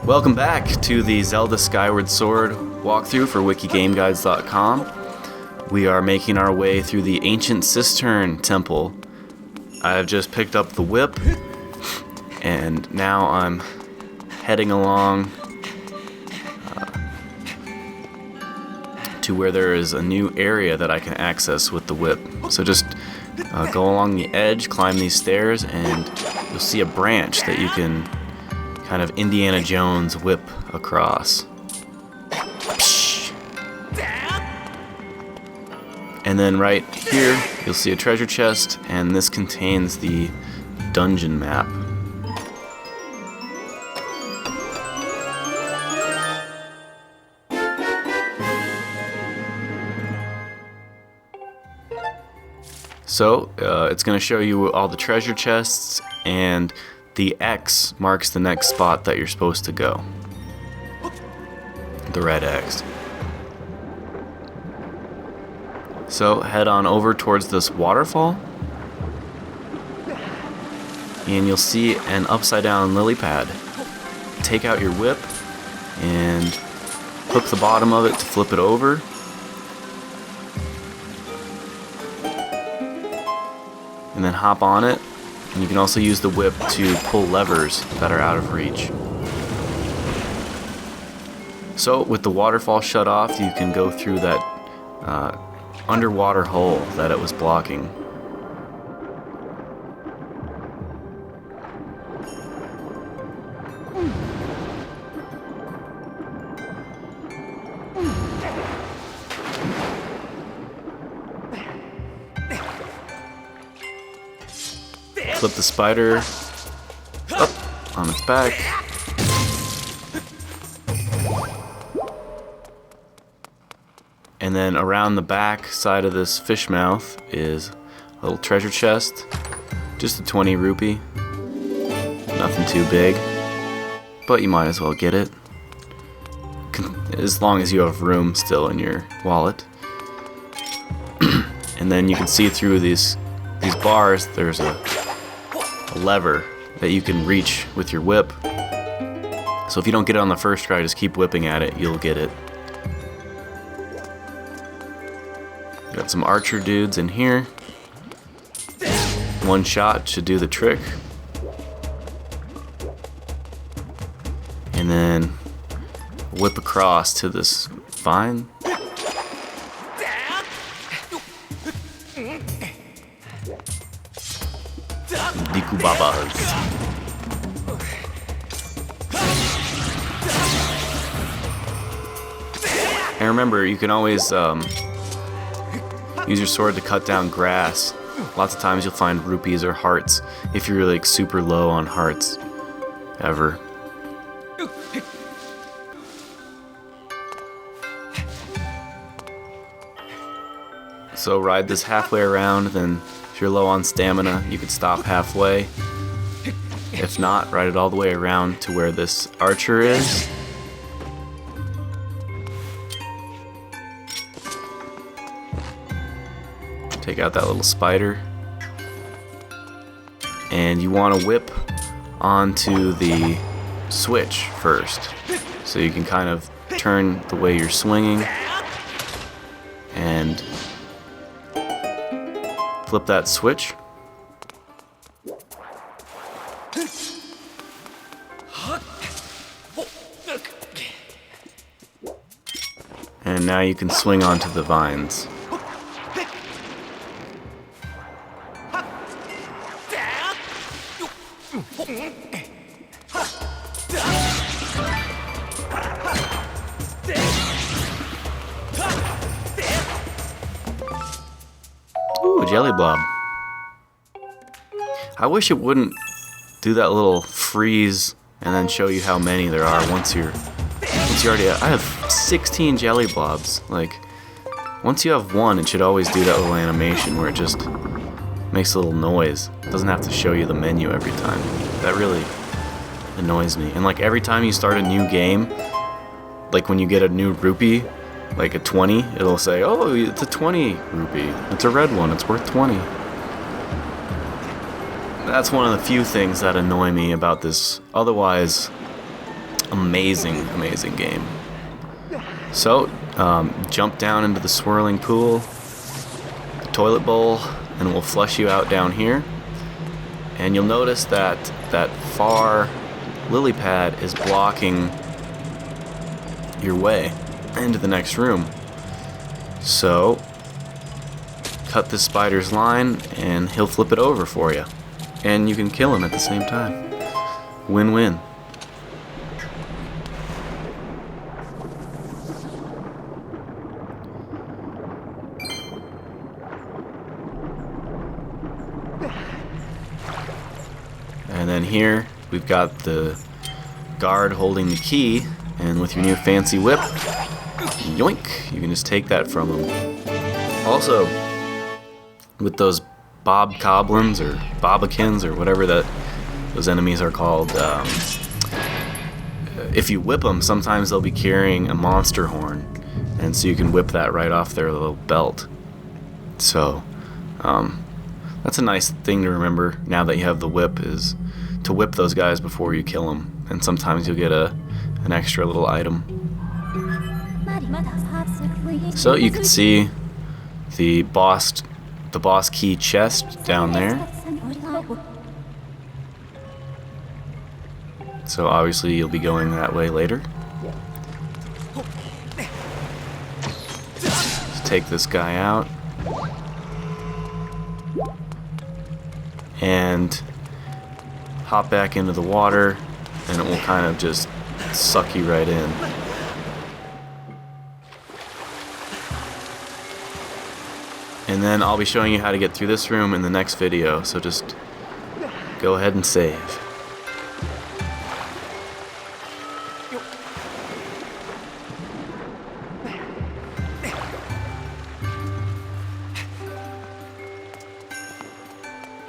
Welcome back to the Zelda Skyward Sword walkthrough for WikiGameGuides.com. We are making our way through the ancient Cistern temple. I've just picked up the whip, and now I'm heading along to where there is a new area that I can access with the whip. So just go along the edge, climb these stairs, and you'll see a branch that you can kind of Indiana Jones whip across. And then right here, you'll see a treasure chest, and this contains the dungeon map. So, it's going to show you all the treasure chests, and the X marks the next spot that you're supposed to go. The red X. So, head on over towards this waterfall, and you'll see an upside down lily pad. Take out your whip and hook the bottom of it to flip it over. And then hop on it, and you can also use the whip to pull levers that are out of reach. So with the waterfall shut off, you can go through that underwater hole that it was blocking. Flip the spider up on its back. And then around the back side of this fish mouth is a little treasure chest. Just a 20 rupee. Nothing too big, but you might as well get it. As long as you have room still in your wallet. And then you can see through these bars, there's a lever that you can reach with your whip. So if you don't get it on the first try, just keep whipping at it, you'll get it. Got some archer dudes in here. One shot should do the trick. And then whip across to this vine. Babas. And remember, you can always use your sword to cut down grass. Lots of times you'll find rupees or hearts if you're like super low on hearts ever. So ride this halfway around, then if you're low on stamina, you could stop halfway. If not, ride it all the way around to where this archer is. Take out that little spider. And you want to whip onto the switch first. So you can kind of turn the way you're swinging. And flip that switch. And now you can swing onto the vines. Ooh, a jelly blob. I wish it wouldn't do that little freeze and then show you how many there are once you already have. I have 16 jelly blobs. Like, once you have one, it should always do that little animation where it just makes a little noise. It doesn't have to show you the menu every time. That really annoys me. And like every time you start a new game, like when you get a new rupee, like a 20, it'll say, oh, it's a 20 rupee. It's a red one, it's worth 20. That's one of the few things that annoy me about this otherwise amazing, amazing game. So, jump down into the swirling pool, the toilet bowl, and we'll flush you out down here. And you'll notice that that far lily pad is blocking your way into the next room. So, cut this spider's line and he'll flip it over for you. And you can kill him at the same time. Win-win. And then here we've got the guard holding the key, and with your new fancy whip, yoink, you can just take that from him. Also, with those boblins or bobakins or whatever those enemies are called, if you whip them, sometimes they'll be carrying a monster horn, and so you can whip that right off their little belt. So that's a nice thing to remember now that you have the whip, is to whip those guys before you kill them, and sometimes you'll get an extra little item. So you can see the boss key chest down there. So obviously you'll be going that way later. Let's take this guy out. And hop back into the water, and it will kind of just suck you right in. And then I'll be showing you how to get through this room in the next video, so just go ahead and save.